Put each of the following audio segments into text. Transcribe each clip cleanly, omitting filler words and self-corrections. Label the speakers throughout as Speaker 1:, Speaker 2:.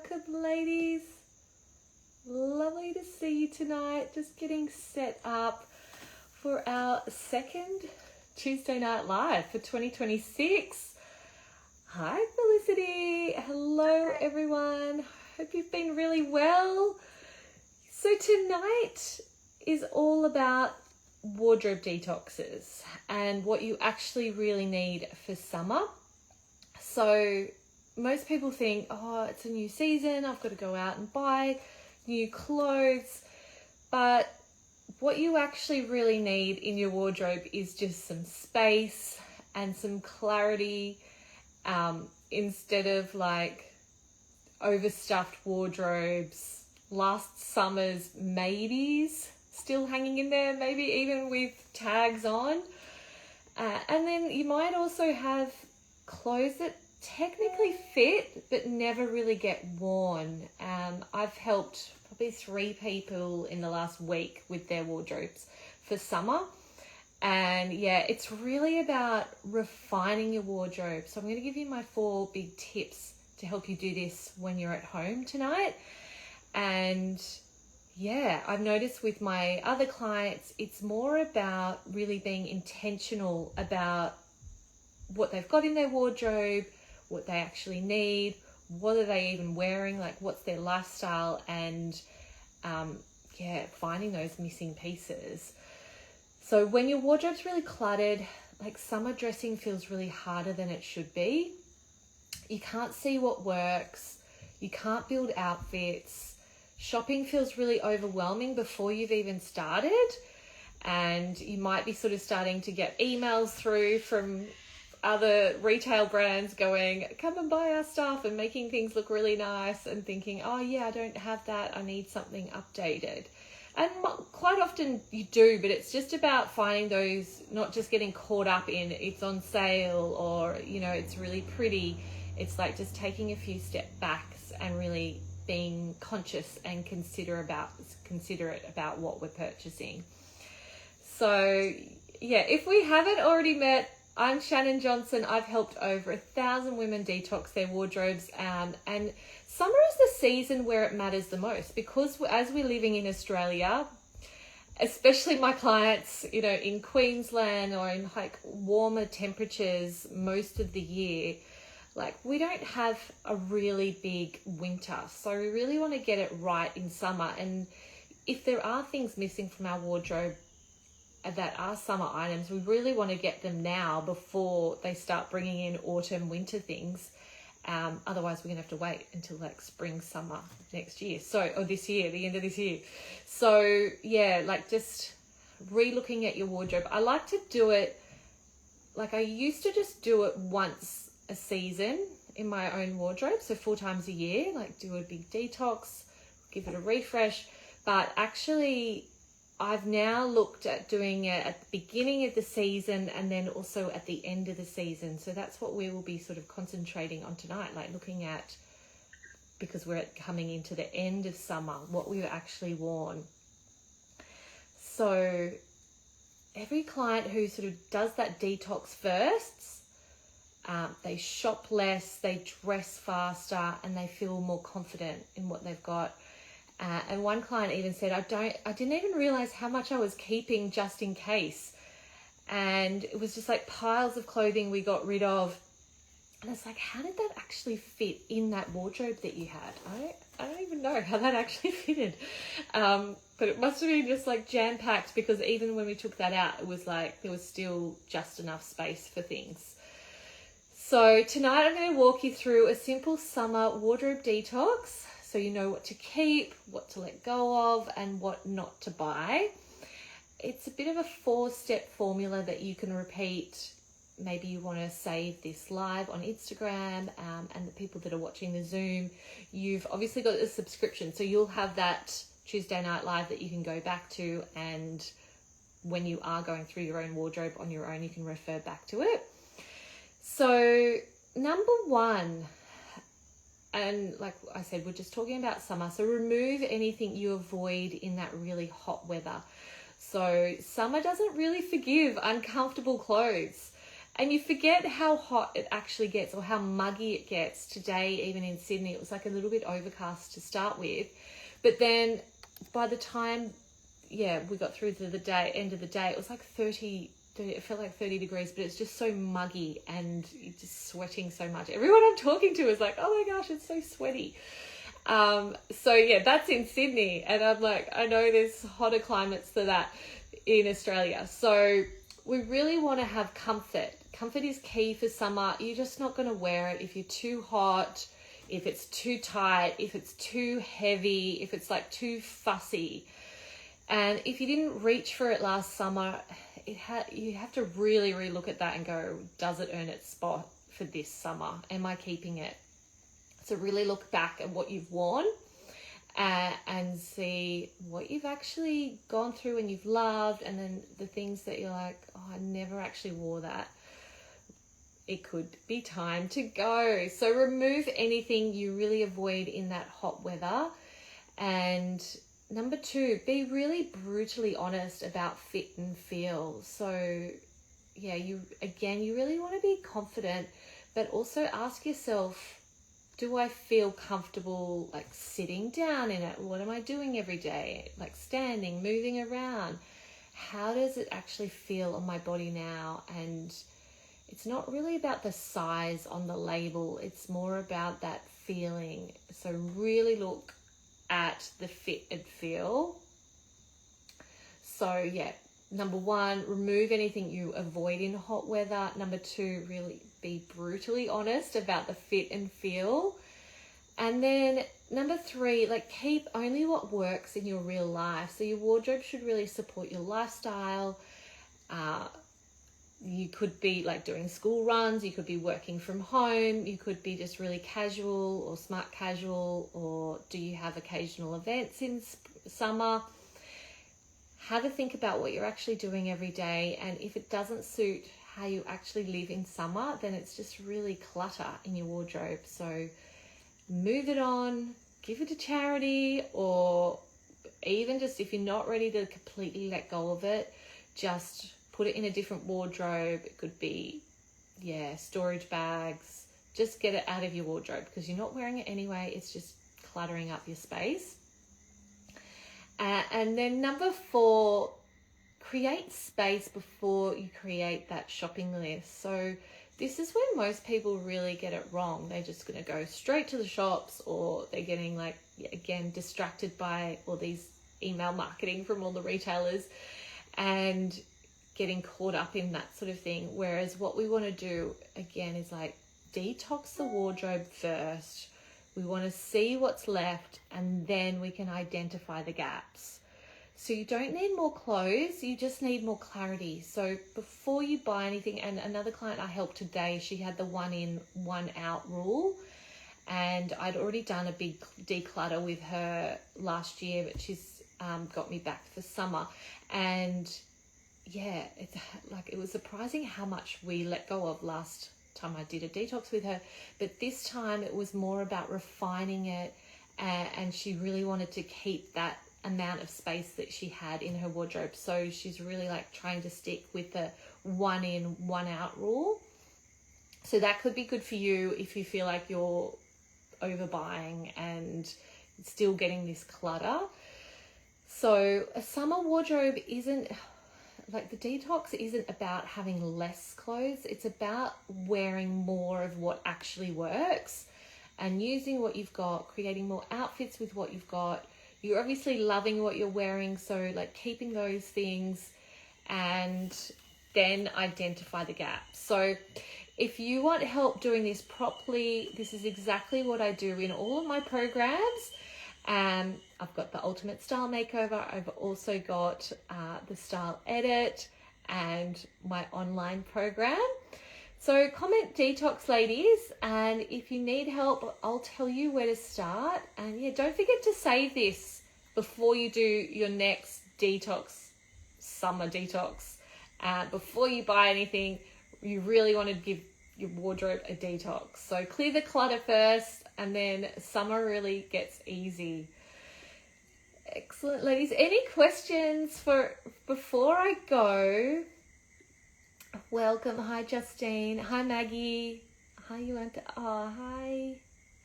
Speaker 1: Welcome, ladies. Lovely to see you tonight. Just getting set up for our second Tuesday Night Live for 2026. Hi, Felicity. Hello, everyone. Hope you've been really well. So tonight is all about wardrobe detoxes and what you actually really need for summer. So most people think, oh, it's a new season, I've got to go out and buy new clothes. But what you actually really need in your wardrobe is just some space and some clarity, instead of like overstuffed wardrobes, last summer's maybes still hanging in there, maybe even with tags on. And then you might also have clothes that technically fit but never really get worn. I've helped probably 3 people in the last week with their wardrobes for summer. And yeah, it's really about refining your wardrobe. So I'm going to give you my 4 big tips to help you do this when you're at home tonight. And yeah, I've noticed with my other clients, it's more about really being intentional about what they've got in their wardrobe, what they actually need, what are they even wearing, like what's their lifestyle, and finding those missing pieces. So when your wardrobe's really cluttered, like summer dressing feels really harder than it should be. You can't see what works. You can't build outfits. Shopping feels really overwhelming before you've even started. And you might be sort of starting to get emails through from other retail brands going, come and buy our stuff, and making things look really nice, and thinking, oh yeah, I don't have that, I need something updated. And quite often you do, but it's just about finding those, not just getting caught up in it's on sale or, you know, it's really pretty. It's like just taking a few steps back and really being conscious and considerate about what we're purchasing. So yeah, if we haven't already met, I'm Shannon Johnson. I've helped over 1,000 women detox their wardrobes, and summer is the season where it matters the most, because as we're living in Australia, especially my clients, you know, in Queensland or in like warmer temperatures most of the year, like we don't have a really big winter. So we really want to get it right in summer. And if there are things missing from our wardrobe that are summer items, we really want to get them now before they start bringing in autumn winter things. Otherwise we're gonna have to wait until like spring summer next year, or this year, the end of this year. So yeah, like just re-looking at your wardrobe. I like to do it like I used to just do it once a season in my own wardrobe, so 4 times a year, like do a big detox, give it a refresh. But actually I've now looked at doing it at the beginning of the season and then also at the end of the season. So that's what we will be sort of concentrating on tonight, like looking at, because we're coming into the end of summer, what we've actually worn. So every client who sort of does that detox first, they shop less, they dress faster, and they feel more confident in what they've got. And one client even said, I didn't even realize how much I was keeping just in case. And it was just like piles of clothing we got rid of. And it's like, how did that actually fit in that wardrobe that you had? I don't even know how that actually fitted. But it must have been just like jam-packed, because even when we took that out, it was like there was still just enough space for things. So tonight I'm going to walk you through a simple summer wardrobe detox, so you know what to keep, what to let go of, and what not to buy. It's a bit of a 4-step formula that you can repeat. Maybe you want to save this live on Instagram, and the people that are watching the Zoom, you've obviously got a subscription, so you'll have that Tuesday Night Live that you can go back to, and when you are going through your own wardrobe on your own, you can refer back to it. So number 1, and like I said, we're just talking about summer. So remove anything you avoid in that really hot weather. So summer doesn't really forgive uncomfortable clothes. And you forget how hot it actually gets or how muggy it gets. Today, even in Sydney, it was like a little bit overcast to start with. But then by the time, we got through to the end of the day, it was like 30, it felt like 30 degrees, but it's just so muggy and you're just sweating so much. Everyone I'm talking to is like, oh my gosh, it's so sweaty. That's in Sydney. And I'm like, I know there's hotter climates than that in Australia. So we really want to have comfort. Comfort is key for summer. You're just not going to wear it if you're too hot, if it's too tight, if it's too heavy, if it's like too fussy. And if you didn't reach for it last summer, you have to really relook at that and go, does it earn its spot for this summer? Am I keeping it? So really look back at what you've worn and see what you've actually gone through and you've loved, and then the things that you're like, oh, I never actually wore that. It could be time to go. So remove anything you really avoid in that hot weather. And number 2, be really brutally honest about fit and feel. So you really want to be confident, but also ask yourself, do I feel comfortable like sitting down in it? What am I doing every day? Like standing, moving around. How does it actually feel on my body now? And it's not really about the size on the label. It's more about that feeling. So really look at the fit and feel. So number 1, remove anything you avoid in hot weather. Number 2, really be brutally honest about the fit and feel. And then number 3, like keep only what works in your real life. So your wardrobe should really support your lifestyle. You could be like doing school runs, you could be working from home, you could be just really casual or smart casual, or do you have occasional events in summer? Have a think about what you're actually doing every day, and if it doesn't suit how you actually live in summer, then it's just really clutter in your wardrobe. So move it on, give it to charity, or even just if you're not ready to completely let go of it, just put it in a different wardrobe. It could be, storage bags. Just get it out of your wardrobe because you're not wearing it anyway. It's just cluttering up your space. And then number 4, create space before you create that shopping list. So this is when most people really get it wrong. They're just going to go straight to the shops, or they're getting distracted by all these email marketing from all the retailers and getting caught up in that sort of thing. Whereas what we want to do again is like detox the wardrobe first. We want to see what's left, and then we can identify the gaps. So you don't need more clothes, you just need more clarity. So before you buy anything, and another client I helped today, she had the 1 in, 1 out rule. And I'd already done a big declutter with her last year, but she's got me back for summer. And it was surprising how much we let go of last time I did a detox with her. But this time it was more about refining it, and she really wanted to keep that amount of space that she had in her wardrobe. So she's really like trying to stick with the 1 in, 1 out rule. So that could be good for you if you feel like you're overbuying and still getting this clutter. So a summer wardrobe isn't like, the detox isn't about having less clothes. It's about wearing more of what actually works and using what you've got, creating more outfits with what you've got. You're obviously loving what you're wearing, so like keeping those things, and then identify the gaps. So if you want help doing this properly, this is exactly what I do in all of my programs. I've got the Ultimate Style Makeover. I've also got the Style Edit and my online program. So comment detox, ladies, and if you need help, I'll tell you where to start. And yeah, don't forget to save this before you do your next detox, summer detox. Before you buy anything, you really want to give your wardrobe a detox. So clear the clutter first, and then summer really gets easy. Excellent, ladies. Any questions for before I go? Welcome. Hi, Justine. Hi, Maggie. Hi, Yolanta. Oh, hi.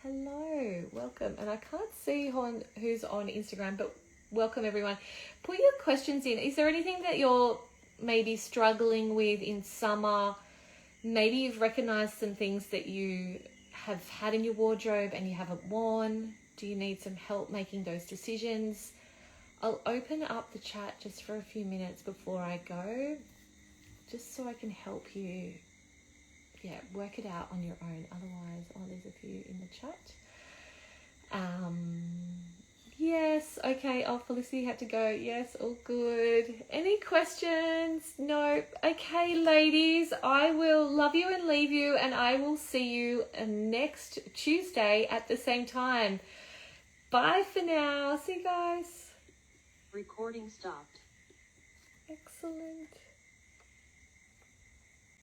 Speaker 1: Hello. Welcome. And I can't see who's on Instagram, but welcome, everyone. Put your questions in. Is there anything that you're maybe struggling with in summer? Maybe you've recognized some things that you have had in your wardrobe and you haven't worn. Do you need some help making those decisions? I'll open up the chat just for a few minutes before I go, just so I can help you, work it out on your own. Otherwise, there's a few in the chat. Yes, okay. Oh, Felicity had to go. Yes, all good. Any questions? No. Okay, ladies, I will love you and leave you, and I will see you next Tuesday at the same time. Bye for now. See you guys.
Speaker 2: Recording stopped.
Speaker 1: Excellent.